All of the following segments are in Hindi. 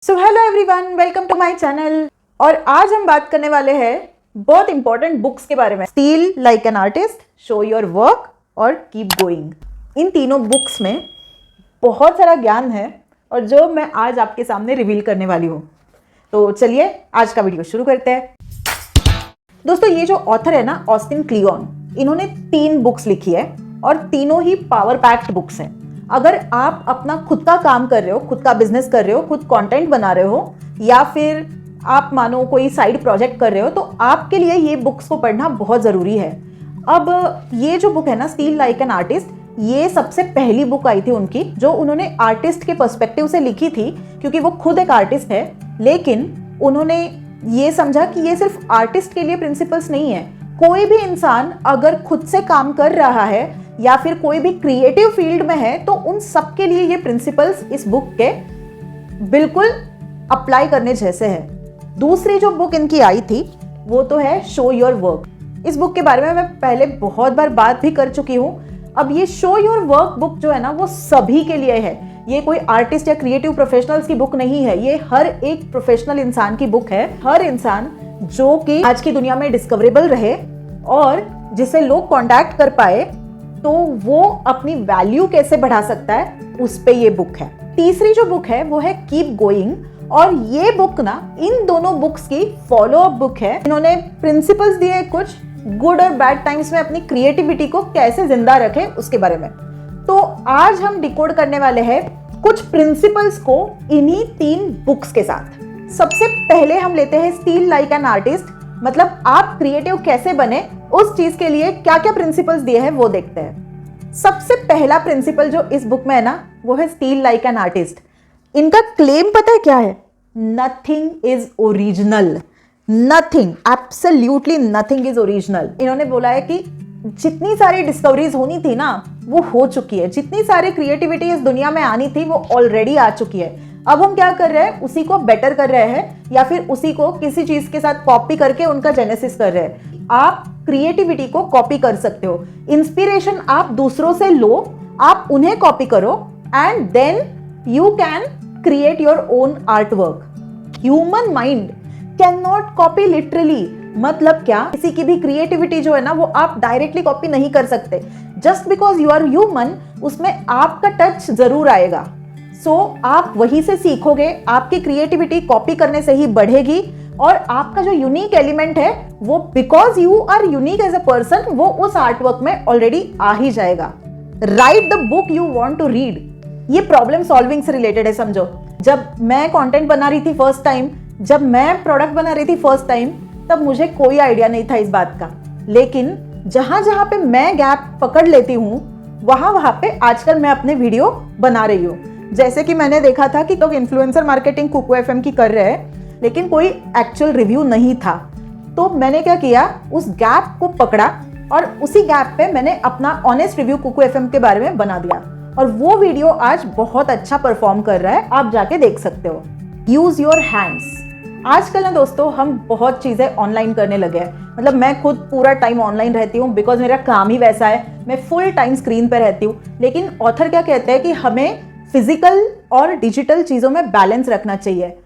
So hello everyone, welcome to my channel. और आज हम बात करने वाले हैं बहुत इंपॉर्टेंट बुक्स के बारे में। Steel like an artist, show your work और कीप गोइंग। इन तीनों बुक्स में बहुत सारा ज्ञान है और जो मैं आज आपके सामने रिवील करने वाली हूँ। तो चलिए आज का वीडियो शुरू करते हैं। दोस्तों, ये जो ऑथर है ना, ऑस्टिन क्लियोन, इन्होंने 3 बुक्स लिखी है और तीनों ही पावर पैक्ड बुक्स हैं। अगर आप अपना खुद का काम कर रहे हो, खुद का बिजनेस कर रहे हो, खुद कंटेंट बना रहे हो, या फिर आप मानो कोई साइड प्रोजेक्ट कर रहे हो, तो आपके लिए ये बुक्स को पढ़ना बहुत ज़रूरी है। अब ये जो बुक है ना, स्टील लाइक एन आर्टिस्ट, ये सबसे पहली बुक आई थी उनकी, जो उन्होंने आर्टिस्ट के पर्सपेक्टिव से लिखी थी, क्योंकि वो खुद एक आर्टिस्ट है। लेकिन उन्होंने ये समझा कि ये सिर्फ आर्टिस्ट के लिए प्रिंसिपल्स नहीं है। कोई भी इंसान अगर खुद से काम कर रहा है या फिर कोई भी क्रिएटिव फील्ड में है, तो उन सब के लिए ये प्रिंसिपल्स इस बुक के बिल्कुल अप्लाई करने जैसे हैं। दूसरी जो बुक इनकी आई थी वो तो है शो योर वर्क। इस बुक के बारे में मैं पहले बहुत बार बात भी कर चुकी हूँ। अब ये शो योर वर्क बुक जो है ना, वो सभी के लिए है। ये कोई आर्टिस्ट या क्रिएटिव प्रोफेशनल्स की बुक नहीं है, ये हर एक प्रोफेशनल इंसान की बुक है। हर इंसान जो कि आज की दुनिया में डिस्कवरेबल रहे और जिसे लोग कॉन्टैक्ट कर पाए, तो वो अपनी वैल्यू कैसे बढ़ा सकता है, उस पे ये बुक है। तीसरी जो बुक है वो है कीप गोइंग, और ये बुक ना इन दोनों बुक्स की फॉलो अप बुक है। इन्होंने प्रिंसिपल्स दिए कुछ गुड और बैड टाइम्स में अपनी क्रिएटिविटी को कैसे जिंदा रखें उसके बारे में। तो आज हम डिकोड करने वाले हैं कुछ प्रिंसिपल्स को इन्हीं 3 बुक्स के साथ। सबसे पहले हम लेते हैं स्टील लाइक एन आर्टिस्ट, मतलब आप क्रिएटिव कैसे बने, उस चीज के लिए क्या क्या प्रिंसिपल्स दिए हैं वो देखते हैं। सबसे पहला प्रिंसिपल जो इस बुक में है ना, वो है स्टील लाइक एन आर्टिस्ट। इनका क्लेम पता है क्या है? Nothing is original. Nothing, absolutely nothing is original. इन्होंने बोला है कि जितनी सारी डिस्कवरीज होनी थी ना, वो हो चुकी है। जितनी सारी क्रिएटिविटी इस दुनिया में आनी थी, वो ऑलरेडी आ चुकी है। अब हम क्या कर रहे हैं, उसी को बेटर कर रहे हैं, या फिर उसी को किसी चीज के साथ कॉपी करके उनका जेनेसिस कर रहे हैं। आप क्रिएटिविटी को कॉपी कर सकते हो। इंस्पिरेशन आप दूसरों से लो, आप उन्हें कॉपी करो, and then you can create your own art work. Human mind can not copy literally. मतलब क्या, किसी की भी क्रिएटिविटी जो है ना, वो आप डायरेक्टली कॉपी नहीं कर सकते। Just because you are human, उसमें आपका टच जरूर आएगा। सो आप वहीं से सीखोगे, आपकी क्रिएटिविटी कॉपी करने से ही बढ़ेगी, और आपका जो यूनिक एलिमेंट है वो, because you are unique as a person, वो उस आर्टवर्क में ऑलरेडी आ ही जाएगा। Write the book you want to read. ये प्रॉब्लम सॉल्विंग से रिलेटेड है, समझो। जब मैं कंटेंट बना रही थी फर्स्ट टाइम, जब मैं प्रोडक्ट बना रही थी फर्स्ट टाइम, तब मुझे कोई आइडिया नहीं था इस बात का। लेकिन जहां जहां पे मैं गैप पकड़ लेती हूँ, वहां पे आजकल मैं अपने वीडियो बना रही हूँ। जैसे कि मैंने देखा था कि लोग इन्फ्लुएंसर मार्केटिंग कुकू एफएम की कर रहे हैं, लेकिन कोई एक्चुअल रिव्यू नहीं था। तो मैंने क्या किया, उस गैप को पकड़ा और उसी गैप पे मैंने अपना ऑनेस्ट रिव्यू कुकू एफएम के बारे में बना दिया, और वो वीडियो आज बहुत अच्छा परफॉर्म कर रहा है। आप जाके देख सकते हो। Use your hands. आजकल ना दोस्तों, हम बहुत चीजें ऑनलाइन करने लगे हैं। मतलब मैं खुद पूरा टाइम ऑनलाइन रहती हूँ, बिकॉज मेरा काम ही वैसा है। मैं फुल टाइम स्क्रीन पे रहती हूँ। लेकिन ऑथर क्या कहते हैं कि हमें फिजिकल और डिजिटल चीजों में बैलेंस रखना चाहिए।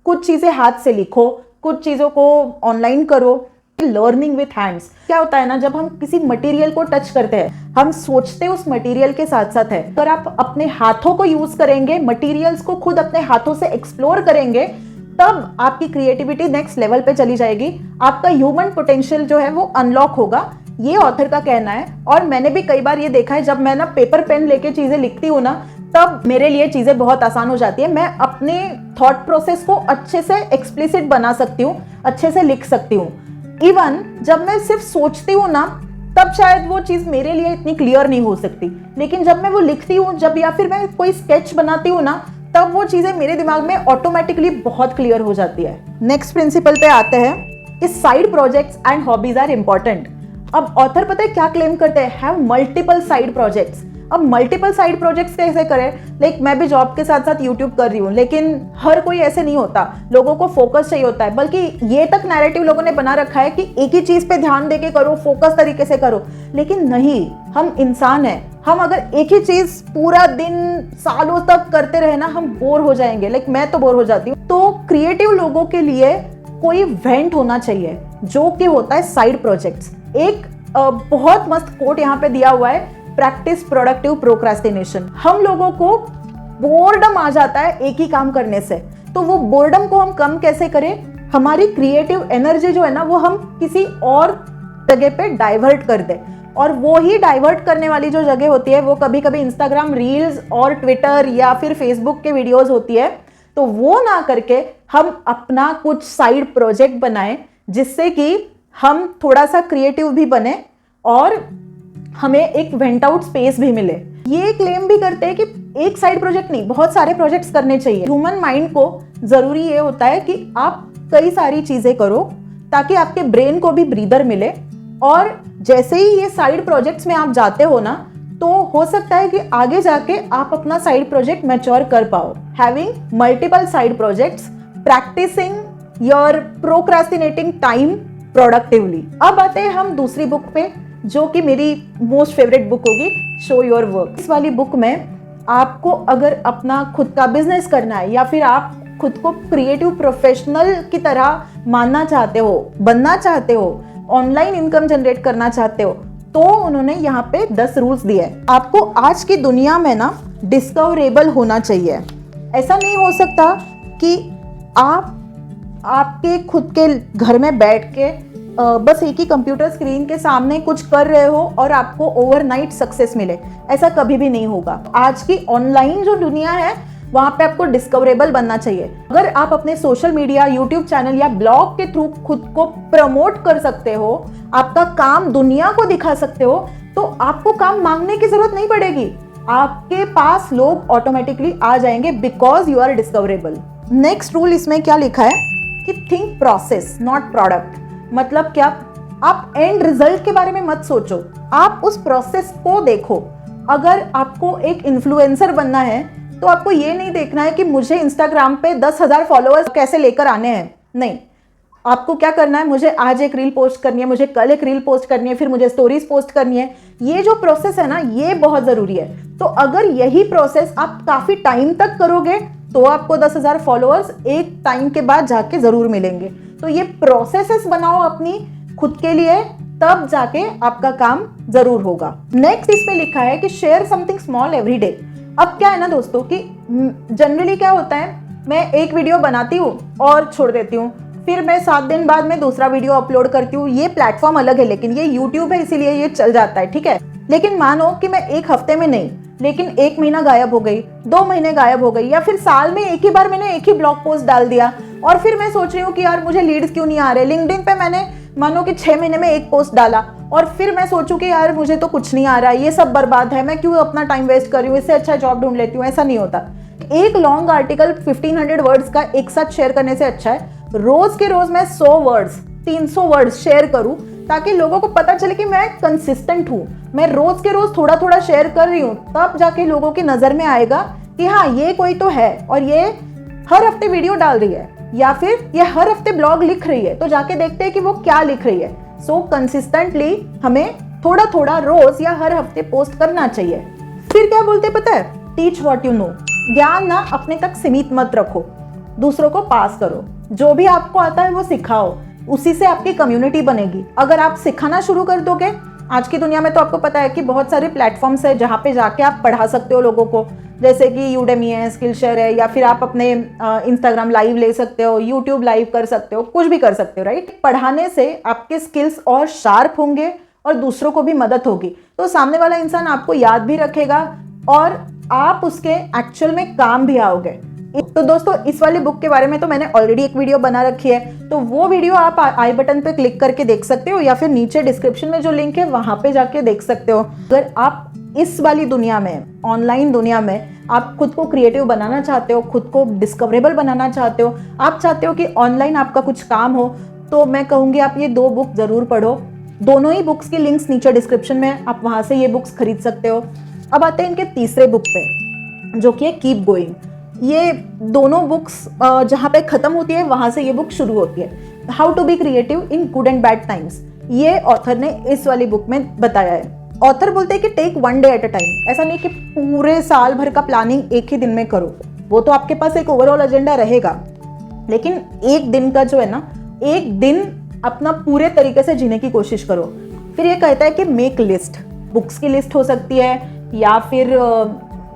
कुछ चीजें हाथ से लिखो, कुछ चीजों को ऑनलाइन करो। लर्निंग विथ हैंड्स क्या होता है ना, जब हम किसी मटेरियल को टच करते हैं, हम सोचते उस मटेरियल के साथ साथ है। अगर आप अपने हाथों को यूज करेंगे, मटेरियल्स को खुद अपने हाथों से एक्सप्लोर करेंगे, तब आपकी क्रिएटिविटी नेक्स्ट लेवल पे चली जाएगी। आपका ह्यूमन पोटेंशियल जो है वो अनलॉक होगा। ये ऑथर का कहना है। और मैंने भी कई बार ये देखा है, जब मैं ना पेपर पेन लेके चीजें लिखती हूँ ना, तब मेरे लिए चीजें बहुत आसान हो जाती है। मैं अपने थॉट प्रोसेस को अच्छे से एक्सप्लिसिट बना सकती हूँ, अच्छे से लिख सकती हूँ। इवन जब मैं सिर्फ सोचती हूँ ना, तब शायद वो चीज मेरे लिए इतनी क्लियर नहीं हो सकती। लेकिन जब मैं वो लिखती हूँ, जब या फिर मैं कोई स्केच बनाती हूँ ना, तब वो चीजें मेरे दिमाग में ऑटोमेटिकली बहुत क्लियर हो जाती है। नेक्स्ट प्रिंसिपल पे आते हैं कि side projects and hobbies are important. अब ऑथर पता है क्या क्लेम करते हैं? Have multiple side projects. अब मल्टीपल साइड प्रोजेक्ट्स कैसे करें? लाइक मैं भी जॉब के साथ साथ यूट्यूब कर रही हूँ, लेकिन हर कोई ऐसे नहीं होता। लोगों को फोकस चाहिए होता है। बल्कि ये तक नैरेटिव लोगों ने बना रखा है कि एक ही चीज पे ध्यान देके करो, फोकस तरीके से करो। लेकिन नहीं, हम इंसान हैं, हम अगर एक ही चीज पूरा दिन सालों तक करते रहे ना, हम बोर हो जाएंगे। लाइक मैं तो बोर हो जाती हूँ। तो क्रिएटिव लोगों के लिए कोई वेंट होना चाहिए जो कि होता है साइड प्रोजेक्ट्स। एक बहुत मस्त कोट यहाँ पे दिया हुआ है, प्रैक्टिस प्रोडक्टिव प्रोक्रास्टिनेशन। हम लोगों को बोर्डम आ जाता है एक ही काम करने से, तो वो बोर्डम को हम कम कैसे करें? हमारी क्रिएटिव एनर्जी जो है ना, वो हम किसी और जगह पे डाइवर्ट कर दे। और वो ही डाइवर्ट करने वाली जो जगह होती है वो कभी कभी इंस्टाग्राम रील्स और ट्विटर या फिर फेसबुक के वीडियोस होती है। तो वो ना करके हम अपना कुछ साइड प्रोजेक्ट बनाएं, जिससे कि हम थोड़ा सा क्रिएटिव भी बने और हमें एक वेंट आउट स्पेस भी मिले। ये क्लेम भी करते हैं कि एक साइड प्रोजेक्ट नहीं, बहुत सारे प्रोजेक्ट्स करने चाहिए। ह्यूमन माइंड को जरूरी ये होता है कि आप कई सारी चीजें करो ताकि आपके ब्रेन को भी ब्रीदर मिले। और जैसे ही ये साइड प्रोजेक्ट्स में आप जाते हो ना, तो हो सकता है कि आगे जाके आप अपना साइड प्रोजेक्ट मैच्योर कर पाओ। Having multiple side projects, practising your procrastinating time productively. अब आते हैं हम दूसरी बुक पे, जो कि मेरी मोस्ट फेवरेट बुक होगी, शो योर वर्क। इस वाली बुक में आपको अगर अपना खुद का बिजनेस करना है या फिर आप खुद को क्रिएटिव प्रोफेशनल की तरह मानना चाहते हो, बनना चाहते हो, ऑनलाइन इनकम जनरेट करना चाहते हो, तो उन्होंने यहाँ पे 10 रूल्स दिए हैं। आपको आज की दुनिया में ना डिस्कवरेबल होना चाहिए। ऐसा नहीं हो सकता कि आप आपके खुद के घर में बैठ के बस एक ही कंप्यूटर स्क्रीन के सामने कुछ कर रहे हो और आपको ओवरनाइट सक्सेस मिले। ऐसा कभी भी नहीं होगा। आज की ऑनलाइन जो दुनिया है वहां पे आपको डिस्कवरेबल बनना चाहिए। अगर आप अपने सोशल मीडिया, यूट्यूब चैनल या ब्लॉग के थ्रू खुद को प्रमोट कर सकते हो, आपका काम दुनिया को दिखा सकते हो, तो आपको काम मांगने की जरूरत नहीं पड़ेगी। आपके पास लोग ऑटोमेटिकली आ जाएंगे because you are discoverable. Next rule इसमें क्या लिखा है कि थिंक प्रोसेस नॉट प्रोडक्ट। मतलब क्या? आप एंड रिजल्ट के बारे में मत सोचो, आप उस प्रोसेस को देखो। अगर आपको एक इन्फ्लुएंसर बनना है तो आपको ये नहीं देखना है कि मुझे इंस्टाग्राम पे 10,000 फॉलोअर्स कैसे लेकर आने हैं। नहीं, आपको क्या करना है, मुझे आज एक रील पोस्ट करनी है, मुझे कल एक रील पोस्ट करनी है, फिर मुझे स्टोरीज पोस्ट करनी है। ये जो प्रोसेस है ना, ये बहुत जरूरी है। तो अगर यही प्रोसेस आप काफी टाइम तक करोगे तो आपको 10,000 फॉलोअर्स एक टाइम के बाद जाके जरूर मिलेंगे। तो ये प्रोसेसेस बनाओ अपनी खुद के लिए, तब जाके आपका काम जरूर होगा। नेक्स्ट इसमें लिखा है कि share something small every day. अब क्या है ना दोस्तों कि जनरली क्या होता है, मैं एक वीडियो बनाती हूँ और छोड़ देती हूँ, फिर मैं 7 दिन बाद में दूसरा वीडियो अपलोड करती हूँ। ये प्लेटफॉर्म अलग है, लेकिन ये यूट्यूब है, इसीलिए ये चल जाता है, ठीक है। लेकिन मानो कि मैं एक हफ्ते में नहीं, लेकिन 1 महीना गायब हो गई, 2 महीने गायब हो गई, या फिर साल में एक ही बार मैंने एक ही ब्लॉग पोस्ट डाल दिया, और फिर मैं सोच रही हूँ कि यार मुझे लीड्स क्यों नहीं आ रहे। लिंक्डइन पे मैंने मानो कि 6 महीने में एक पोस्ट डाला, और फिर मैं सोचूं कि यार मुझे तो कुछ नहीं आ रहा है, ये सब बर्बाद है, मैं क्यों अपना टाइम वेस्ट कर रही हूँ, इससे अच्छा जॉब ढूंढ लेती हूँ। ऐसा नहीं होता। एक लॉन्ग आर्टिकल 1500 वर्ड्स का एक साथ शेयर करने से अच्छा है रोज के रोज मैं 100 वर्ड्स 300 वर्ड्स शेयर करूं, ताकि लोगों को पता चले कि मैं कंसिस्टेंट हूं, मैं रोज के रोज थोड़ा थोड़ा शेयर कर रही हूं। तब जाके लोगों की नजर में आएगा कि हाँ, ये कोई तो है और ये हर हफ्ते वीडियो डाल रही है, या फिर ये हर हफ्ते ब्लॉग लिख रही है। तो जाके देखते हैं कि वो क्या लिख रही है। सो कंसिस्टेंटली हमें थोड़ा थोड़ा रोज या हर हफ्ते पोस्ट करना चाहिए। फिर क्या बोलते पता है, टीच व्हाट यू नो। ज्ञान ना अपने तक सीमित मत रखो, दूसरों को पास करो। जो भी आपको आता है वो सिखाओ, उसी से आपकी कम्युनिटी बनेगी। अगर आप सिखाना शुरू कर दोगे, आज की दुनिया में तो आपको पता है कि बहुत सारे प्लेटफॉर्म्स है जहाँ पे जाके आप पढ़ा सकते हो लोगों को, जैसे कि यूडेमी है, स्किलशेयर है, या फिर आप अपने इंस्टाग्राम लाइव ले सकते हो, यूट्यूब लाइव कर सकते हो, कुछ भी कर सकते हो, राइट। पढ़ाने से आपके स्किल्स और शार्प होंगे और दूसरों को भी मदद होगी। तो सामने वाला इंसान आपको याद भी रखेगा और आप उसके एक्चुअल में काम भी आओगे। तो दोस्तों, इस वाली बुक के बारे में तो मैंने ऑलरेडी एक वीडियो बना रखी है, तो वो वीडियो आप आई बटन पे क्लिक करके देख सकते हो, या फिर नीचे डिस्क्रिप्शन में जो लिंक है वहां पे जाके देख सकते हो। अगर आप इस वाली दुनिया में, ऑनलाइन दुनिया में, आप खुद को क्रिएटिव बनाना चाहते हो, खुद को डिस्कवरेबल बनाना चाहते हो, आप चाहते हो कि ऑनलाइन आपका कुछ काम हो, तो मैं कहूँगी आप ये 2 बुक जरूर पढ़ो। दोनों ही बुक्स की लिंक्स नीचे डिस्क्रिप्शन में, आप वहां से ये बुक्स खरीद सकते हो। अब आते हैं इनके तीसरे बुक पे, जो कि है कीप गोइंग। ये दोनों बुक्स जहाँ पे खत्म होती है वहां से ये बुक शुरू होती है। How to be creative in good and bad times, ये ऑथर ने इस वाली बुक में बताया है। ऑथर बोलते हैं कि take 1 day at a time. ऐसा नहीं कि पूरे साल भर का प्लानिंग एक ही दिन में करो, वो तो आपके पास एक ओवरऑल एजेंडा रहेगा, लेकिन एक दिन का जो है ना, एक दिन अपना पूरे तरीके से जीने की कोशिश करो। फिर ये कहता है कि मेक लिस्ट, बुक्स की लिस्ट हो सकती है या फिर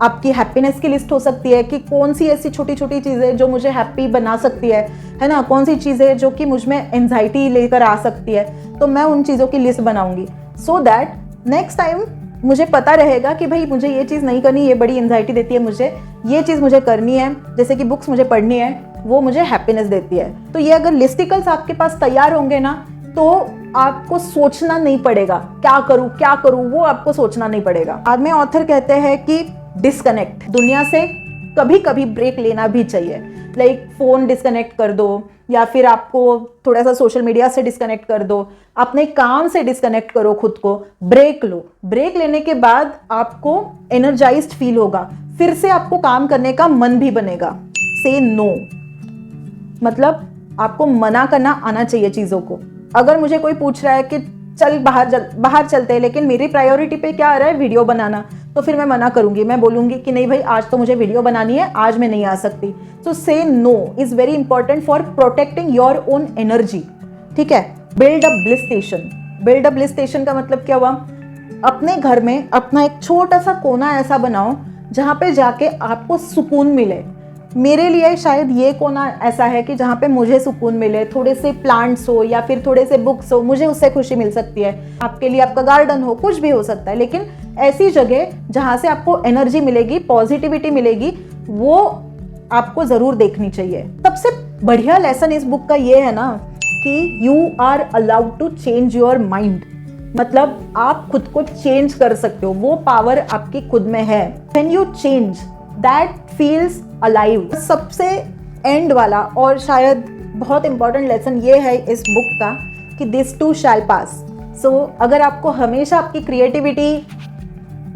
आपकी हैप्पीनेस की लिस्ट हो सकती है कि कौन सी ऐसी छोटी छोटी चीज़ें जो मुझे हैप्पी बना सकती है ना, कौन सी चीज़ें जो कि मुझ में एंजाइटी लेकर आ सकती है, तो मैं उन चीज़ों की लिस्ट बनाऊंगी सो दैट नेक्स्ट टाइम मुझे पता रहेगा कि भाई मुझे ये चीज़ नहीं करनी, ये बड़ी एंजाइटी देती है मुझे, ये चीज़ मुझे करनी है, जैसे कि बुक्स मुझे पढ़नी है, वो मुझे हैप्पीनेस देती है। तो ये अगर लिस्टिकल्स आपके पास तैयार होंगे ना, तो आपको सोचना नहीं पड़ेगा क्या करूँ, वो आपको सोचना नहीं पड़ेगा। बाद में ऑथर कहते हैं कि डिस्कनेक्ट, दुनिया से कभी कभी ब्रेक लेना भी चाहिए। लाइक फोन डिस्कनेक्ट कर दो, या फिर आपको थोड़ा सा सोशल मीडिया से डिस्कनेक्ट कर दो, अपने काम से डिस्कनेक्ट करो, खुद को ब्रेक लो। ब्रेक लेने के बाद आपको एनर्जाइज्ड फील होगा, फिर से आपको काम करने का मन भी बनेगा। से नो, मतलब आपको मना करना आना चाहिए चीज़ों को। अगर मुझे कोई पूछ रहा है कि चल बाहर चलते हैं, लेकिन मेरी प्रायोरिटी पे क्या आ रहा है, वीडियो बनाना, तो फिर मैं मना करूंगी, मैं बोलूंगी कि नहीं भाई आज तो मुझे वीडियो बनानी है, आज मैं नहीं आ सकती। So say no is very important for protecting your own energy. ठीक है। Build a bliss station. Build a bliss station का मतलब क्या हुआ, अपने घर में अपना एक छोटा सा कोना ऐसा बनाओ जहाँ पे जाके आपको सुकून मिले। मेरे लिए शायद ये कोना ऐसा है कि जहाँ पे मुझे सुकून मिले, थोड़े से प्लांट्स हो या फिर थोड़े से बुक्स हो, मुझे उससे खुशी मिल सकती है। आपके लिए आपका गार्डन हो, कुछ भी हो सकता है, लेकिन ऐसी जगह जहाँ से आपको एनर्जी मिलेगी, पॉजिटिविटी मिलेगी, वो आपको ज़रूर देखनी चाहिए। सबसे बढ़िया लेसन इस बुक का ये है ना कि you are allowed to change your mind, मतलब आप खुद को चेंज कर सकते हो, वो पावर आपकी खुद में है। When you change that feels alive. सबसे एंड वाला और शायद बहुत इंपॉर्टेंट लेसन ये है इस बुक का कि दिस टू शैल पास। सो अगर आपको हमेशा आपकी क्रिएटिविटी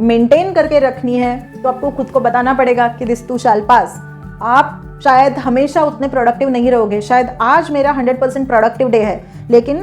मेंटेन करके रखनी है तो आपको खुद को बताना पड़ेगा कि दिस टू शैल पास। आप शायद हमेशा उतने प्रोडक्टिव नहीं रहोगे, शायद आज मेरा 100% प्रोडक्टिव डे है, लेकिन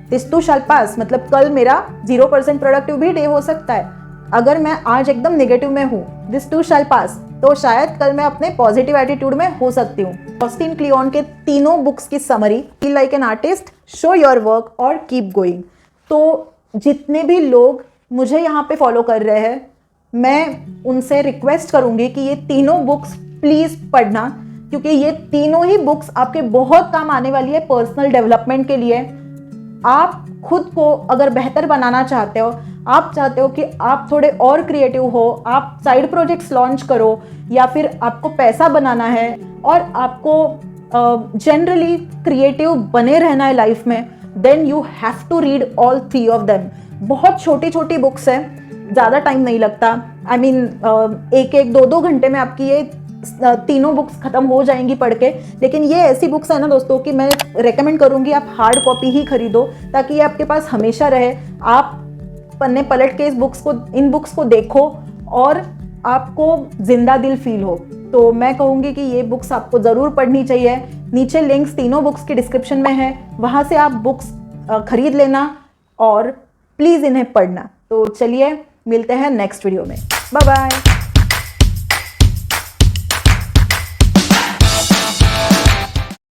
दिस टू शैल पास मतलब कल मेरा 0% प्रोडक्टिव भी डे हो सकता है। अगर मैं आज एकदम नेगेटिव में हूँ, दिस टू शैल पास, तो शायद कल मैं अपने पॉजिटिव एटीट्यूड में हो सकती हूँ। ऑस्टिन क्लियोन के तीनों बुक्स की summary, feel like an artist, show your work और कीप गोइंग। तो जितने भी लोग मुझे यहाँ पे फॉलो कर रहे हैं, मैं उनसे रिक्वेस्ट करूँगी कि ये तीनों बुक्स प्लीज़ पढ़ना, क्योंकि ये तीनों ही बुक्स आपके बहुत काम आने वाली है पर्सनल डेवलपमेंट के लिए। आप खुद को अगर बेहतर बनाना चाहते हो, आप चाहते हो कि आप थोड़े और क्रिएटिव हो, आप साइड प्रोजेक्ट्स लॉन्च करो, या फिर आपको पैसा बनाना है और आपको जनरली क्रिएटिव बने रहना है लाइफ में, then you have to read all 3 of them. बहुत छोटी छोटी बुक्स हैं, ज़्यादा टाइम नहीं लगता। आई मीन 1-2 घंटे में आपकी ये तीनों बुक्स खत्म हो जाएंगी पढ़ के। लेकिन ये ऐसी बुक्स है ना दोस्तों कि मैं रेकमेंड करूँगी आप हार्ड कॉपी ही खरीदो, ताकि ये आपके पास हमेशा रहे। आप पन्ने पलट के इन बुक्स को देखो और आपको जिंदा दिल फील हो। तो मैं कहूँगी कि ये बुक्स आपको ज़रूर पढ़नी चाहिए। नीचे लिंक्स तीनों बुक्स के डिस्क्रिप्शन में है, वहाँ से आप बुक्स खरीद लेना और प्लीज़ इन्हें पढ़ना। तो चलिए मिलते हैं नेक्स्ट वीडियो में। Bye bye.